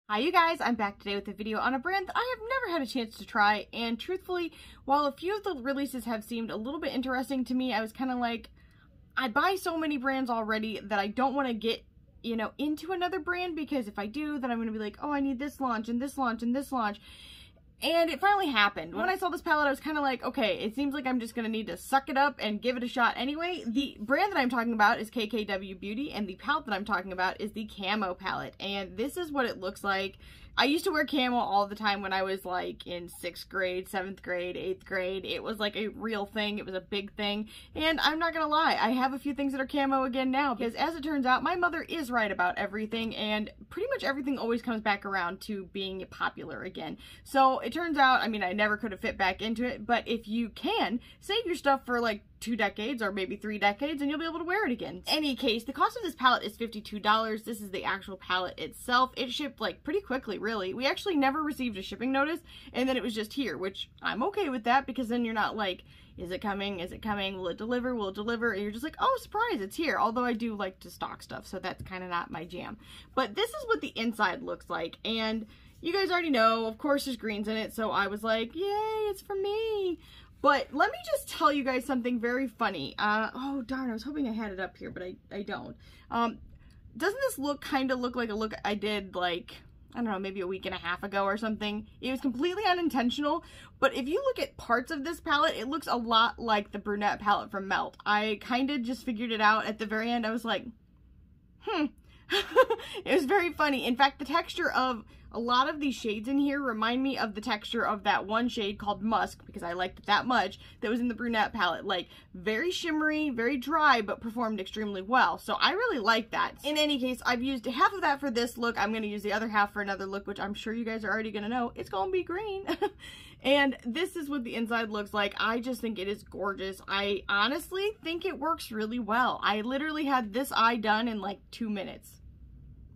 Hi you guys, I'm back today with a video on a brand that I have never had a chance to try, and truthfully, while a few of the releases have seemed a little bit interesting to me, I was kind of like, I buy so many brands already that I don't want to get, into another brand, because if I do, then I'm going to be like, oh, I need this launch and this launch and this launch. And it finally happened. When I saw this palette, I was kind of like, okay, it seems like I'm just going to need to suck it up and give it a shot anyway. The brand that I'm talking about is KKW Beauty, and the palette that I'm talking about is the Camo palette. And this is what it looks like. I used to wear camo all the time when I was like in 6th grade, 7th grade, 8th grade. It was like a real thing. It was a big thing. And I'm not gonna lie, I have a few things that are camo again now, because as it turns out, my mother is right about everything, and pretty much everything always comes back around to being popular again. So it turns out, I mean, I never could have fit back into it, but if you can, save your stuff for like 2 decades or maybe 3 decades and you'll be able to wear it again. In any case, the cost of this palette is $52. This is the actual palette itself. It shipped like pretty quickly, really. We actually never received a shipping notice, and then it was just here, which I'm okay with that, because then you're not like, is it coming? Is it coming? Will it deliver? Will it deliver? And you're just like, oh, surprise, it's here. Although I do like to stock stuff, so that's kind of not my jam. But this is what the inside looks like, and you guys already know, of course there's greens in it, so I was like, yay, it's for me. But let me just tell you guys something very funny. Oh darn, I was hoping I had it up here, but I don't. Doesn't this kind of look like a look I did like, I don't know, maybe a week and a half ago or something? It was completely unintentional, but if you look at parts of this palette, it looks a lot like the brunette palette from Melt. I kind of just figured it out at the very end. I was like, It was very funny. In fact, the texture of a lot of these shades in here remind me of the texture of that one shade called Musk, because I liked it that much, that was in the brunette palette. Like, very shimmery, very dry, but performed extremely well. So I really like that. In any case, I've used half of that for this look. I'm going to use the other half for another look, which I'm sure you guys are already going to know. It's going to be green. And this is what the inside looks like. I just think it is gorgeous. I honestly think it works really well. I literally had this eye done in like 2 minutes.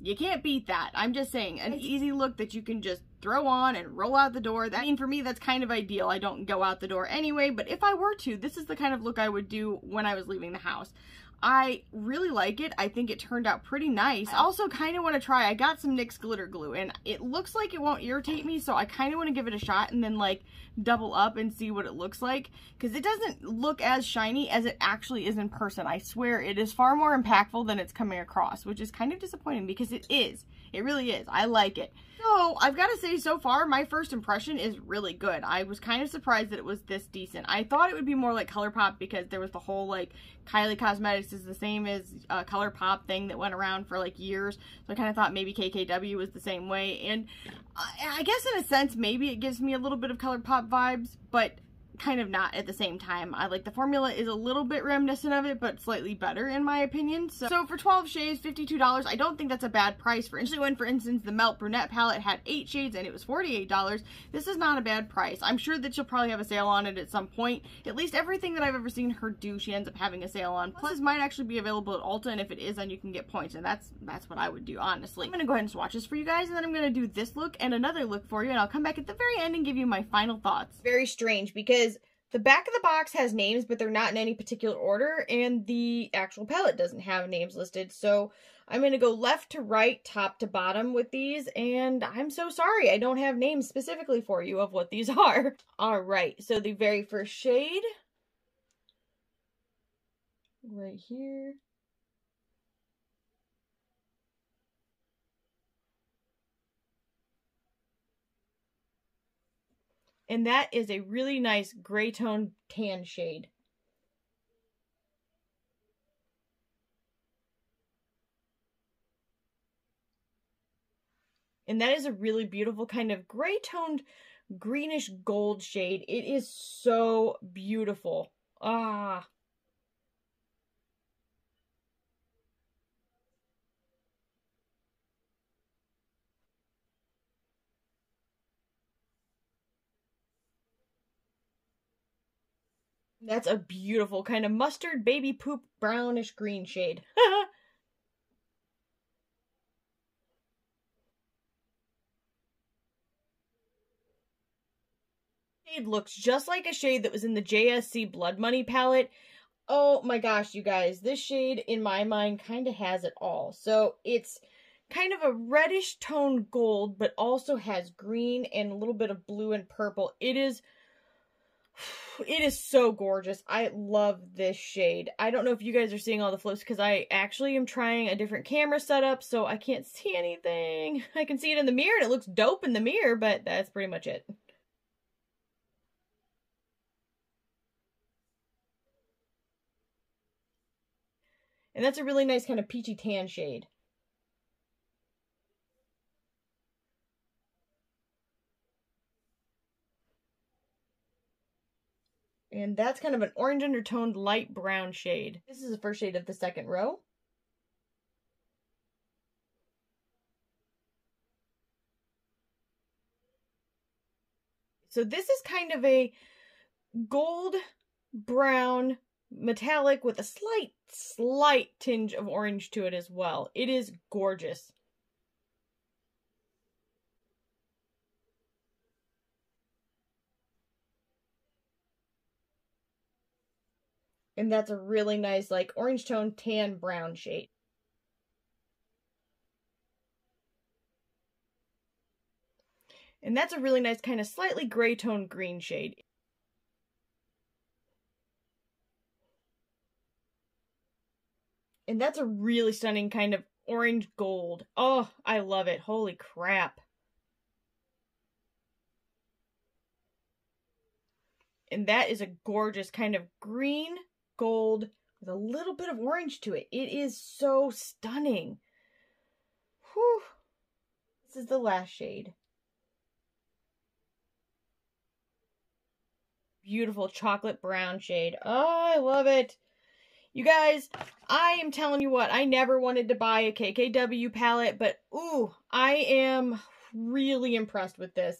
You can't beat that. I'm just saying, an easy look that you can just throw on and roll out the door. I mean, for me, that's kind of ideal. I don't go out the door anyway, but if I were to, this is the kind of look I would do when I was leaving the house. I really like it. I think it turned out pretty nice. I also kind of want to try, I got some NYX glitter glue, and it looks like it won't irritate me, so I kind of want to give it a shot and then like double up and see what it looks like, because it doesn't look as shiny as it actually is in person. I swear it is far more impactful than it's coming across, which is kind of disappointing, because it is. It really is. I like it. So I've got to say, so far, my first impression is really good. I was kind of surprised that it was this decent. I thought it would be more like ColourPop, because there was the whole like Kylie Cosmetics is the same as ColourPop thing that went around for like years. So I kind of thought maybe KKW was the same way. And I guess in a sense, maybe it gives me a little bit of ColourPop vibes, but kind of not at the same time. I like the formula is a little bit reminiscent of it, but slightly better in my opinion. So for 12 shades, $52, I don't think that's a bad price. For instance, the Melt Brunette palette had 8 shades and it was $48. This is not a bad price. I'm sure that she'll probably have a sale on it at some point. At least everything that I've ever seen her do, she ends up having a sale on. Plus, this might actually be available at Ulta, and if it is, then you can get points, and that's what I would do, honestly. I'm gonna go ahead and swatch this for you guys, and then I'm gonna do this look and another look for you, and I'll come back at the very end and give you my final thoughts. Very strange, because the back of the box has names, but they're not in any particular order, and the actual palette doesn't have names listed. So I'm going to go left to right, top to bottom with these, and I'm so sorry I don't have names specifically for you of what these are. Alright, so the very first shade, right here. And that is a really nice gray tone tan shade. And that is a really beautiful kind of gray toned greenish gold shade. It is so beautiful. Ah. That's a beautiful kind of mustard baby poop brownish green shade. Shade looks just like a shade that was in the JSC Blood Money palette. Oh my gosh, you guys, this shade in my mind kind of has it all. So it's kind of a reddish tone gold, but also has green and a little bit of blue and purple. It is so gorgeous. I love this shade. I don't know if you guys are seeing all the flips because I actually am trying a different camera setup, so I can't see anything. I can see it in the mirror and it looks dope in the mirror, but that's pretty much it. And that's a really nice kind of peachy tan shade. And that's kind of an orange undertoned light brown shade. This is the first shade of the second row. So this is kind of a gold brown metallic with a slight tinge of orange to it as well. It is gorgeous. And that's a really nice, like, orange tone tan brown shade. And that's a really nice kind of slightly gray tone green shade. And that's a really stunning kind of orange gold. Oh, I love it. Holy crap. And that is a gorgeous kind of green gold with a little bit of orange to it. It is so stunning. Whew. This is the last shade. Beautiful chocolate brown shade. Oh, I love it. You guys, I am telling you what, I never wanted to buy a KKW palette, but ooh, I am really impressed with this.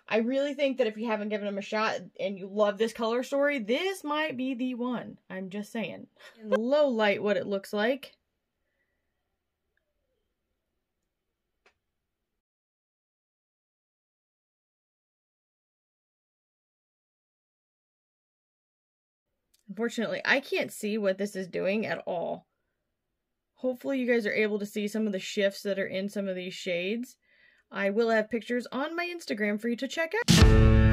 I really think that if you haven't given them a shot and you love this color story, this might be the one. I'm just saying. In low light, what it looks like. Unfortunately, I can't see what this is doing at all. Hopefully you guys are able to see some of the shifts that are in some of these shades. I will have pictures on my Instagram for you to check out.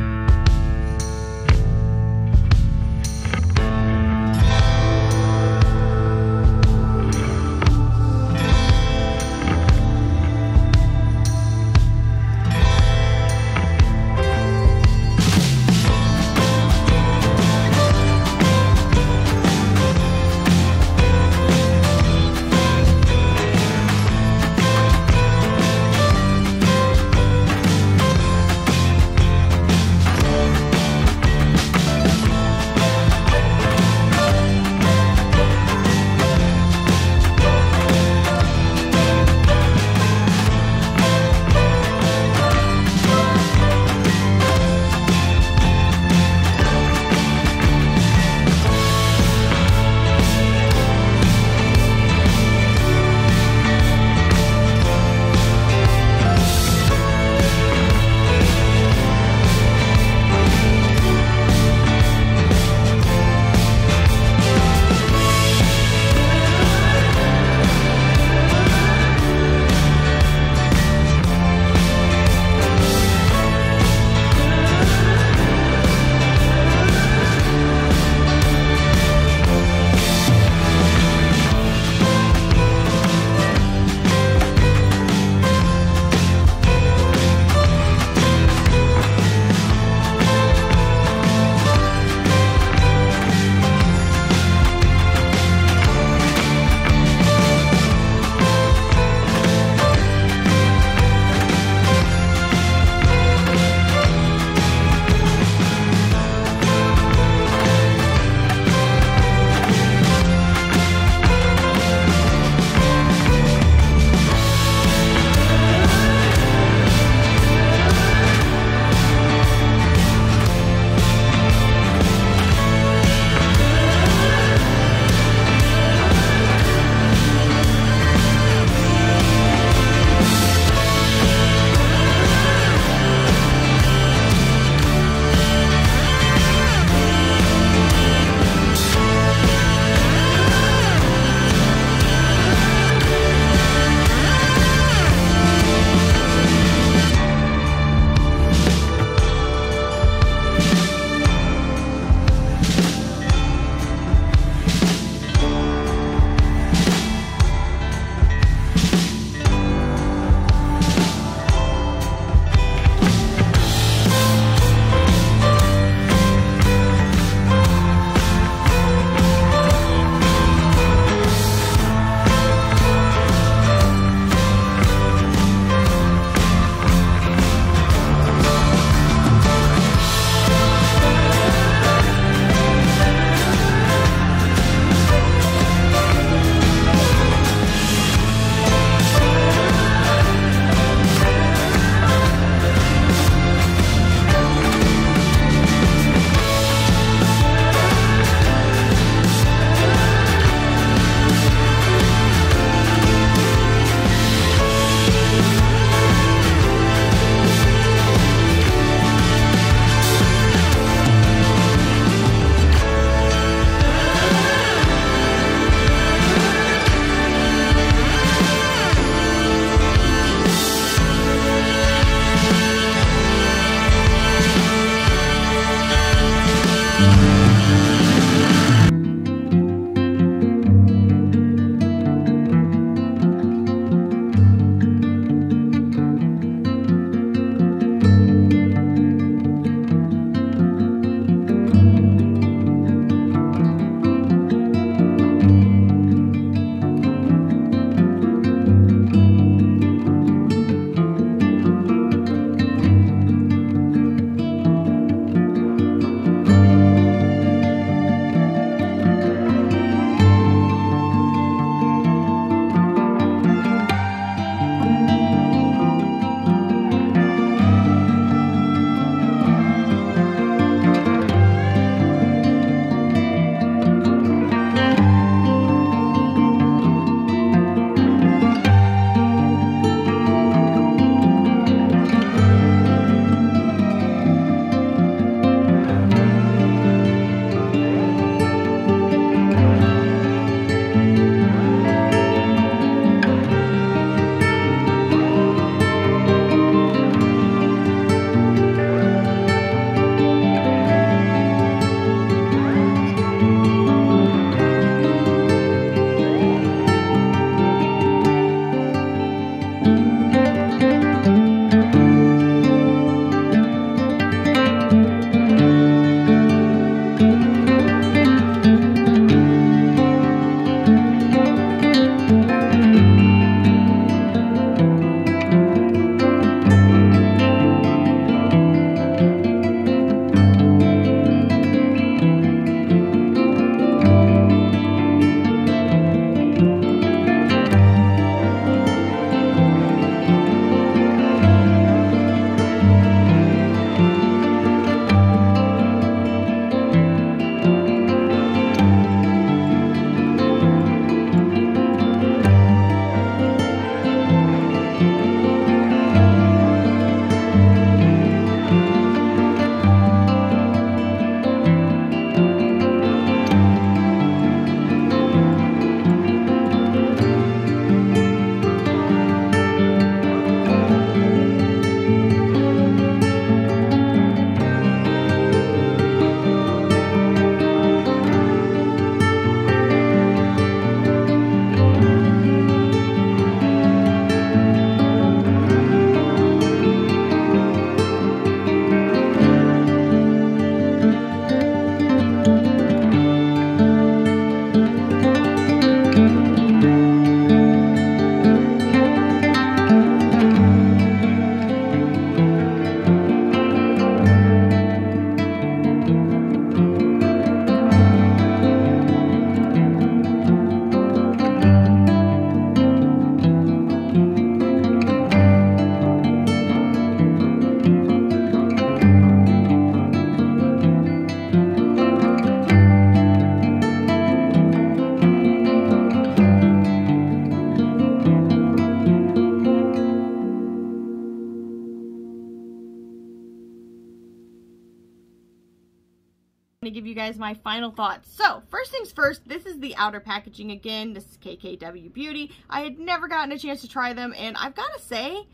to give you guys my final thoughts. So, first things first, this is the outer packaging again. This is KKW Beauty. I had never gotten a chance to try them, and I've got to say,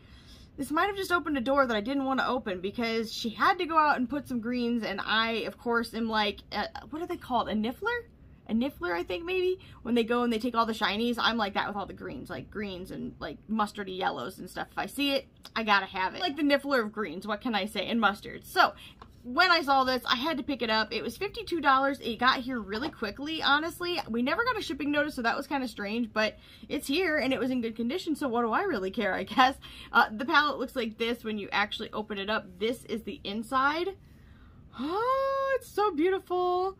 this might have just opened a door that I didn't want to open because she had to go out and put some greens, and I, of course, am like, what are they called? A niffler? A niffler, I think, maybe? When they go and they take all the shinies, I'm like that with all the greens, like greens and like mustardy yellows and stuff. If I see it, I gotta have it. Like the niffler of greens, what can I say? And mustard. So, when I saw this, I had to pick it up. It was $52. It got here really quickly, honestly. We never got a shipping notice, so that was kind of strange, but it's here and it was in good condition, so what do I really care, I guess? The palette looks like this when you actually open it up. This is the inside. Oh, it's so beautiful.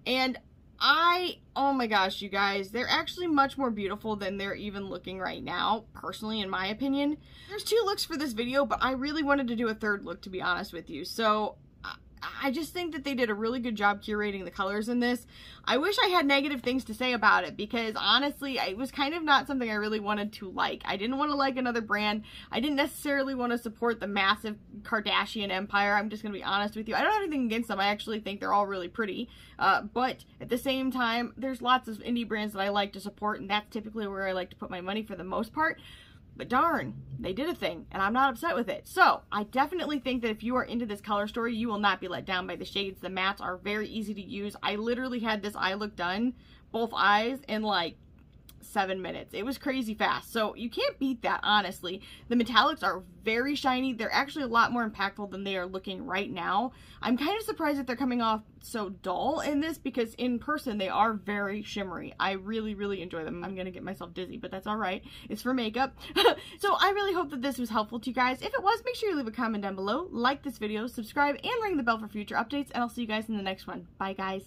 And oh my gosh, you guys, they're actually much more beautiful than they're even looking right now, personally, in my opinion. There's 2 looks for this video, but I really wanted to do a 3rd look, to be honest with you. So I just think that they did a really good job curating the colors in this. I wish I had negative things to say about it because honestly, it was kind of not something I really wanted to like. I didn't want to like another brand. I didn't necessarily want to support the massive Kardashian empire. I'm just going to be honest with you. I don't have anything against them. I actually think they're all really pretty. But at the same time, there's lots of indie brands that I like to support, and that's typically where I like to put my money for the most part. But darn, they did a thing, and I'm not upset with it. So, I definitely think that if you are into this color story, you will not be let down by the shades. The mattes are very easy to use. I literally had this eye look done, both eyes, in like 7 minutes. It was crazy fast. So, you can't beat that, honestly. The metallics are very shiny. They're actually a lot more impactful than they are looking right now. I'm kind of surprised that they're coming off so dull in this because in person they are very shimmery. I really, really enjoy them. I'm gonna get myself dizzy, but that's alright. It's for makeup. So I really hope that this was helpful to you guys. If it was, make sure you leave a comment down below, like this video, subscribe, and ring the bell for future updates, and I'll see you guys in the next one. Bye, guys.